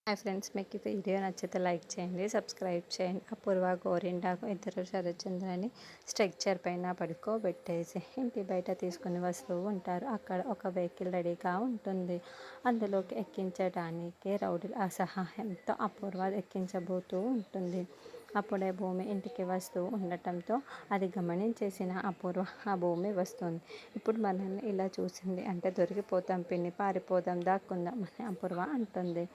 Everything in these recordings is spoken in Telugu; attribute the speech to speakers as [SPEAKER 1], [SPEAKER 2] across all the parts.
[SPEAKER 1] హాయ్ ఫ్రెండ్స్, మీకు ఈ వీడియో నచ్చితే లైక్ చేయండి, సబ్స్క్రైబ్ చేయండి. అపూర్వ గోరింటాకు ఇద్దరు శరత్చంద్రని స్ట్రక్చర్ పైన పడుకోబెట్టేసి ఇంటి బయట తీసుకుని వస్తూ ఉంటారు. అక్కడ ఒక వెహికల్ రెడీగా ఉంటుంది. అందులోకి ఎక్కించడానికి రౌడీల సహాయంతో అపూర్వ ఎక్కించబోతూ ఉంటుంది. అప్పుడే భూమి ఇంటికి వస్తూ ఉండటంతో అది గమనించేసిన అపూర్వ ఆ భూమి వస్తుంది. ఇప్పుడు మనల్ని ఇలా చూసింది అంటే దొరికిపోతాం పిన్ని, పారిపోదాం, దాక్కుందాం అని అపూర్వ అంటుంది.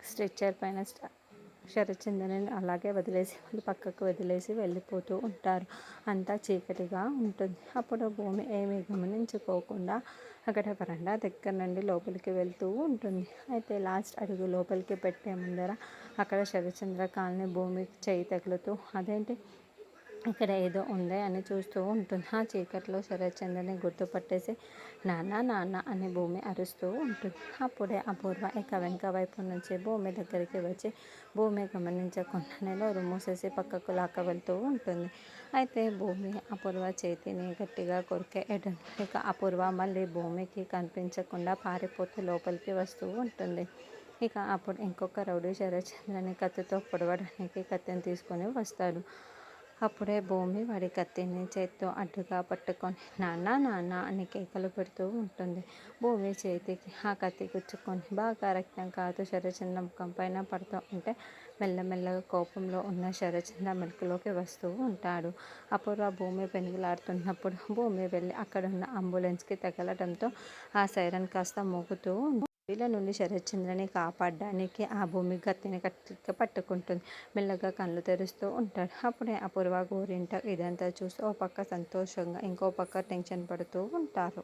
[SPEAKER 1] స్ట్రెచ్చర్ పైన శరత్చంద్రని అలాగే వదిలేసి వాళ్ళు పక్కకు వదిలేసి వెళ్ళిపోతూ ఉంటారు. అంతా చీకటిగా ఉంటుంది. అప్పుడు భూమి ఏమీ గమనించుకోకుండా అక్కడ వరండా దగ్గర నుండి లోపలికి వెళ్తూ ఉంటుంది. అయితే లాస్ట్ అడుగు లోపలికి పెట్టే ముందర అక్కడ శరత్చంద్ర కాల్ని భూమి చేయి తగులుతూ అదేంటి ఇక్కడ ఏదో ఉంది అని చూస్తూ ఉంటుంది. ఆ చీకట్లో శరత్చంద్రని గుర్తుపట్టేసి నాన్న నాన్న అని భూమి అరుస్తూ ఉంటుంది. అప్పుడే అపూర్వ ఇక వెనక వైపు నుంచి భూమి దగ్గరికి వచ్చి భూమి గమనించకుండానే నోరు మూసేసి పక్కకు లాక్క వెళ్తూ ఉంటుంది. అయితే భూమి అపూర్వ చేతిని గట్టిగా కొరికేయడం ఇక అపూర్వ మళ్ళీ భూమికి కనిపించకుండా పారిపోతే లోపలికి వస్తూ ఉంటుంది. ఇక అప్పుడు ఇంకొక రౌడీ శరత్చంద్రని కత్తితో పొడవడానికి కత్తిని తీసుకొని వస్తాడు. అప్పుడే భూమి వాడి కత్తిని చేత్తో అడ్డుగా పట్టుకొని నాన్న నాన్న అని కేకలు పెడుతూ ఉంటుంది. భూమి చేతికి ఆ కత్తి గుచ్చుకొని బాగా రక్తం కాదు శరత్చంద్ర ముఖం పైన పడుతూ ఉంటే మెల్లమెల్లగా కోపంలో ఉన్న శరత్చంద్ర మెలకులోకి వస్తూ ఉంటాడు. అపూర్వ భూమి పెనుగులాడుతున్నప్పుడు భూమి వెళ్ళి అక్కడున్న అంబులెన్స్కి తగలడంతో ఆ సైరన్ కాస్త మోగుతూ వీళ్ళ నుండి శరత్చంద్రని కాపాడడానికి ఆ భూమి గట్టిని గట్టిగా పట్టుకుంటుంది. మెల్లగా కళ్ళు తెరుస్తూ ఉంటాడు. అప్పుడే అపూర్వ గోరింట ఇదంతా చూస్తూ ఓ పక్క సంతోషంగా ఇంకో పక్క టెన్షన్ పడుతూ ఉంటారు.